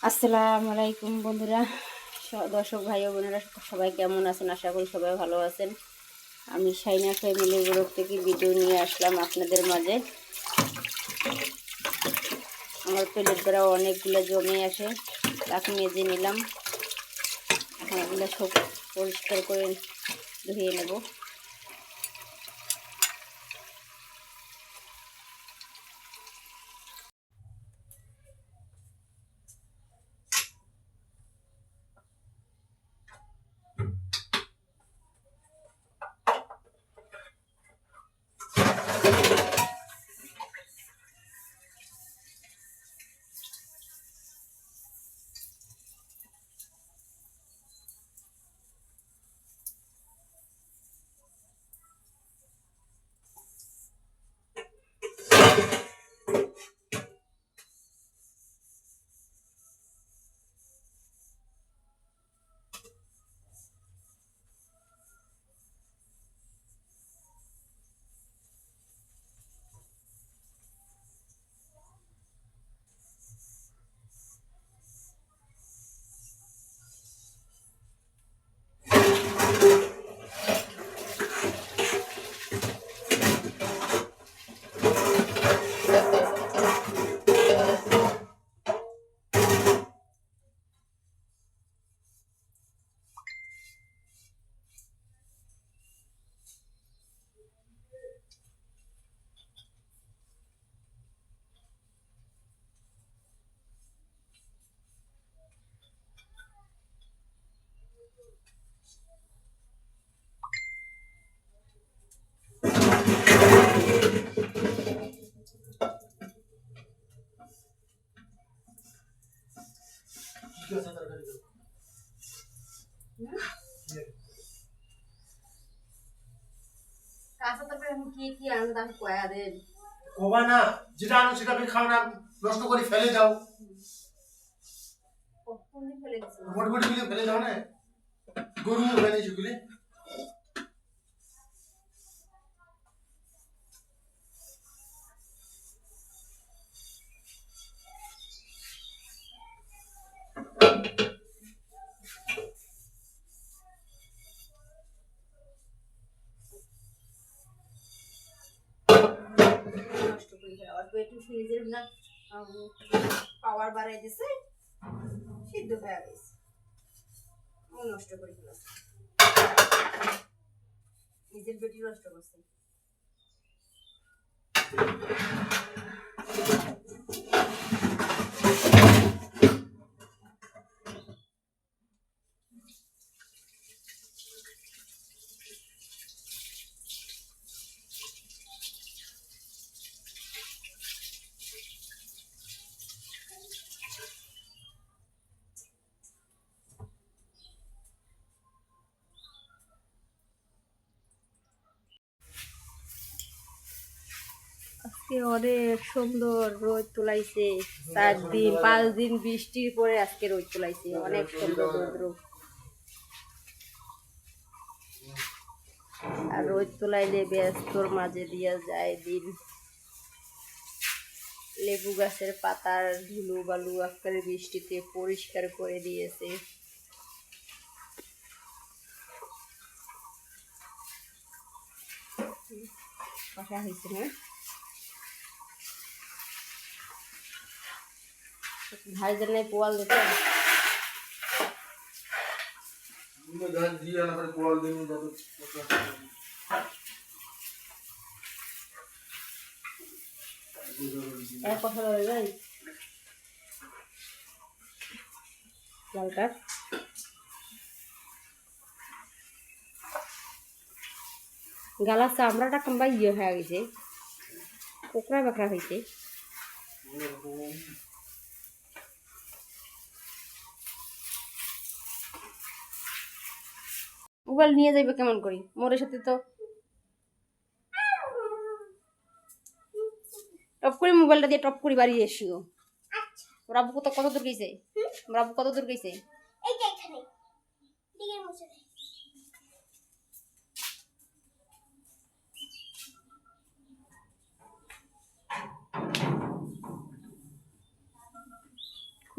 আসসালামু আলাইকুম বন্ধুরা, দর্শক ভাই ও বোনেরা সবাই কেমন আছেন? আশা করি সবাই ভালো আছেন। আমি শাইনা ফ্যামিলি ব্লগ থেকে ভিডিও নিয়ে আসলাম আপনাদের মাঝে। আমার প্লেট দ্বারা অনেকগুলো জমে আসে, তাকে মেজে নিলাম। এখন এগুলো সব পরিষ্কার করে ধুয়ে নেব। কাঁচা তরকারি আমি কি আনন্দ আমি কয়া দেন কোবা না, যেটা আনো সেটা তুমি খাও না, নষ্ট করে ফেলে দাও। কখনই ফেলে গেছে মোটামুটি গুলি ফেলে দাও না, গরু ফেলে সেগুলি। নষ্ট করে ফেলে। অল্প একটু ফ্রিজের না পাওয়ার বাড়াই দিছে, সিদ্ধ হয়ে গেছে, ও নষ্ট করে ফেলে। নিজের বেটি নষ্ট করছে। আজকে অনেক সুন্দর রোদ তোলাইছে। 4 দিন 5 দিন বৃষ্টির পরে আজকে রোদ তোলাইছে, অনেক সুন্দর রৌদ্র। আর রোদ তোলাইলে ব্যস্তর মাঝে দিয়া যায় দিন। লেবু গাছের পাতার ধুলো বালু আজকের বৃষ্টিতে পরিষ্কার করে দিয়েছে। কষা হয়েছে না? ভাই জানাই পোয়াল দিতে ধান দিয়ে না করে পোয়াল দিন যত কথা বলে যাই লালটা গালা চামড়াটা কিংবা হয়ে গেছে, কোকড়া বাকড়া হয়েছে। মোবাইল নিয়ে যাইবে কেমন করি? মোরের সাথে তো টপ করে মোবাইলটা দিয়ে টপ করে বাড়ি এসিও। রাবু কত দূর গেছে? রাবু কত দূর গেছে?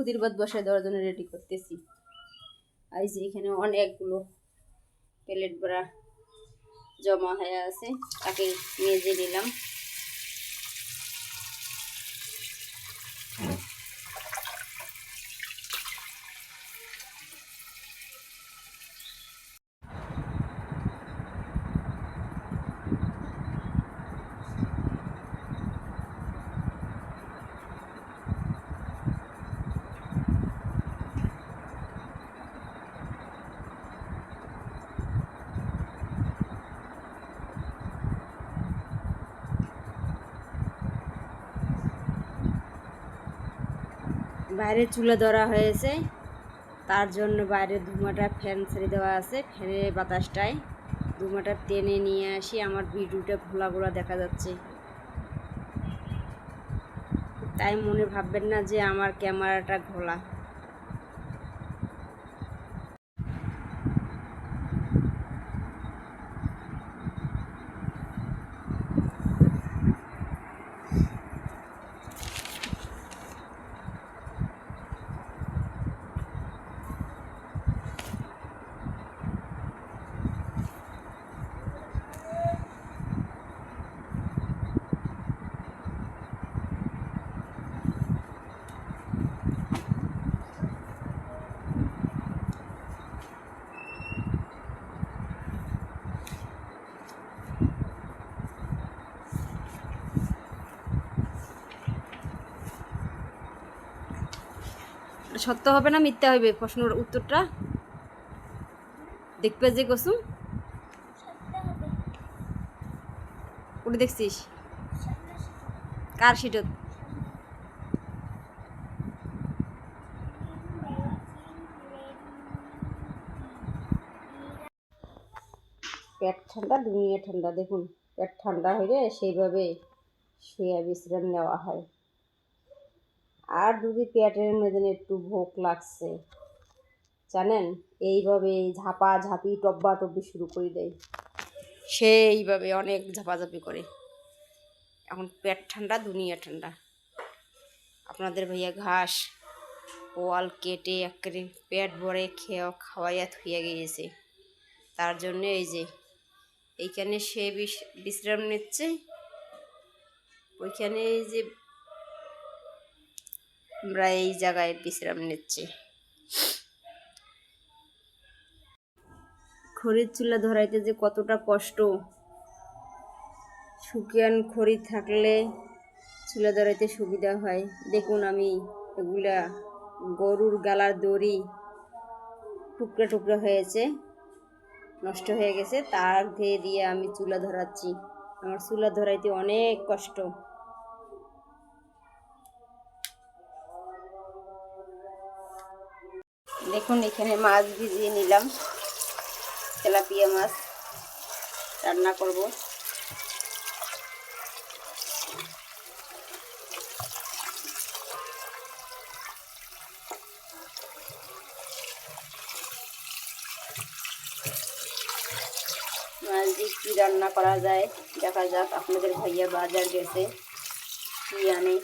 খুদির ভাত বসায় দেওয়ার জন্য রেডি করতেছি। আর যে এখানে অনেকগুলো প্লেট ভরা জমা হয়ে আছে, তাকে মেজে নিলাম। বাইরে চুলা ধরা হয়েছে, তার জন্য বাইরে ধুমাটা ফ্যান ছেড়ে দেওয়া আছে, ফ্যানের বাতাসটায় ধুমাটা টেনে নিয়ে আসি। আমার ভিডিওটা ঘোলা ঘোলা দেখা যাচ্ছে, তাই মনে ভাববেন না যে আমার ক্যামেরাটা ঘোলা। সত্য হবে না মিথ্যা হইবে, প্রশ্নের উত্তরটা দেখবে যে কসুম ওটা দেখছিস কার সিটত? পেট ঠান্ডা দুনিয়া ঠান্ডা, দেখুন পেট ঠান্ডা হইলে সেইভাবে শুয়ে বিশ্রাম নেওয়া হয়। আর যদি পেটের মধ্যে একটু ভোক লাগছে জানেন, এইভাবে ঝাপা ঝাপি টব্বা টব্বি শুরু করে দেয়, সেইভাবে অনেক ঝাপাঝাপি করে। এখন পেট ঠান্ডা দুনিয়া ঠান্ডা। আপনাদের ভাইয়া ঘাস পোয়াল কেটে একেবারে পেট ভরে খাওয়াইয়া থুইয়া গিয়েছে, তার জন্য এই যে এইখানে সে বিশ্রাম নিচ্ছে, ওইখানে এই যে আমরা এই জায়গায় বিশ্রাম নিচ্ছি। খড়ির চুলা ধরাইতে যে কতটা কষ্ট, শুকিয়ান খড়ি থাকলে চুলা ধরাইতে সুবিধা হয়। দেখুন আমি এগুলা গরুর গালার দড়ি টুকরা টুকরা হয়েছে, নষ্ট হয়ে গেছে, তার ধেয়ে দিয়ে আমি চুলা ধরাচ্ছি। আমার চুলা ধরাইতে অনেক কষ্ট। দেখুন এখানে মাছ ভিজিয়ে নিলাম, তেলাপিয়া মাছ রান্না করব। মাছ দিয়ে কী রান্না করা যায় দেখা যাক। আপনাদের ভাইয়া বাজার গেছে, কি আনে।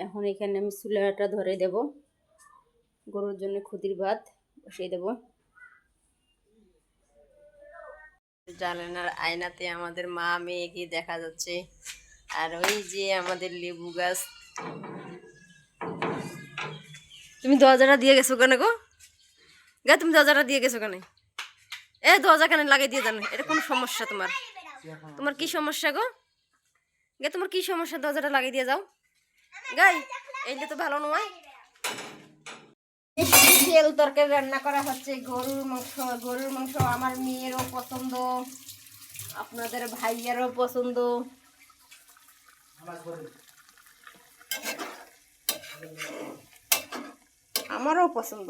এখন এখানে আমি চুলাটা ধরে দেব, গরুর জন্য খুদির ভাত বসিয়ে দেব। জানালার আয়নাতে আমাদের মা মেয়েকে দেখা যাচ্ছে, আর ওই যে আমাদের লেবু গাছ। তুমি দরজাটা দিয়ে গেছো কেন গো? তুমি দরজাটা দিয়ে গেছো কেন? দরজা কেন লাগিয়ে দিয়ে জানো? এটা কোন সমস্যা তোমার? তোমার কি সমস্যা গো? তোমার কি সমস্যা? দরজাটা লাগিয়ে দিয়ে যাও গাই, এইটা তো ভালো নয়। তেল তরকারি রান্না করা হচ্ছে, গরুর মাংস। গরুর মাংস আমার মেয়েরও পছন্দ, আপনাদের ভাইয়ারও পছন্দ, আমারও পছন্দ।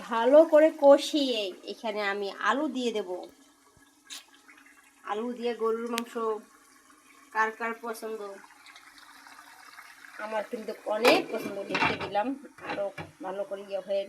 ভালো করে কষিয়ে এখানে আমি আলু দিয়ে দেব। আলু দিয়ে গরুর মাংস কার কার পছন্দ? আমার কিন্তু অনেক পছন্দ। দেখতে দিলাম আরো ভালো করে হয়ে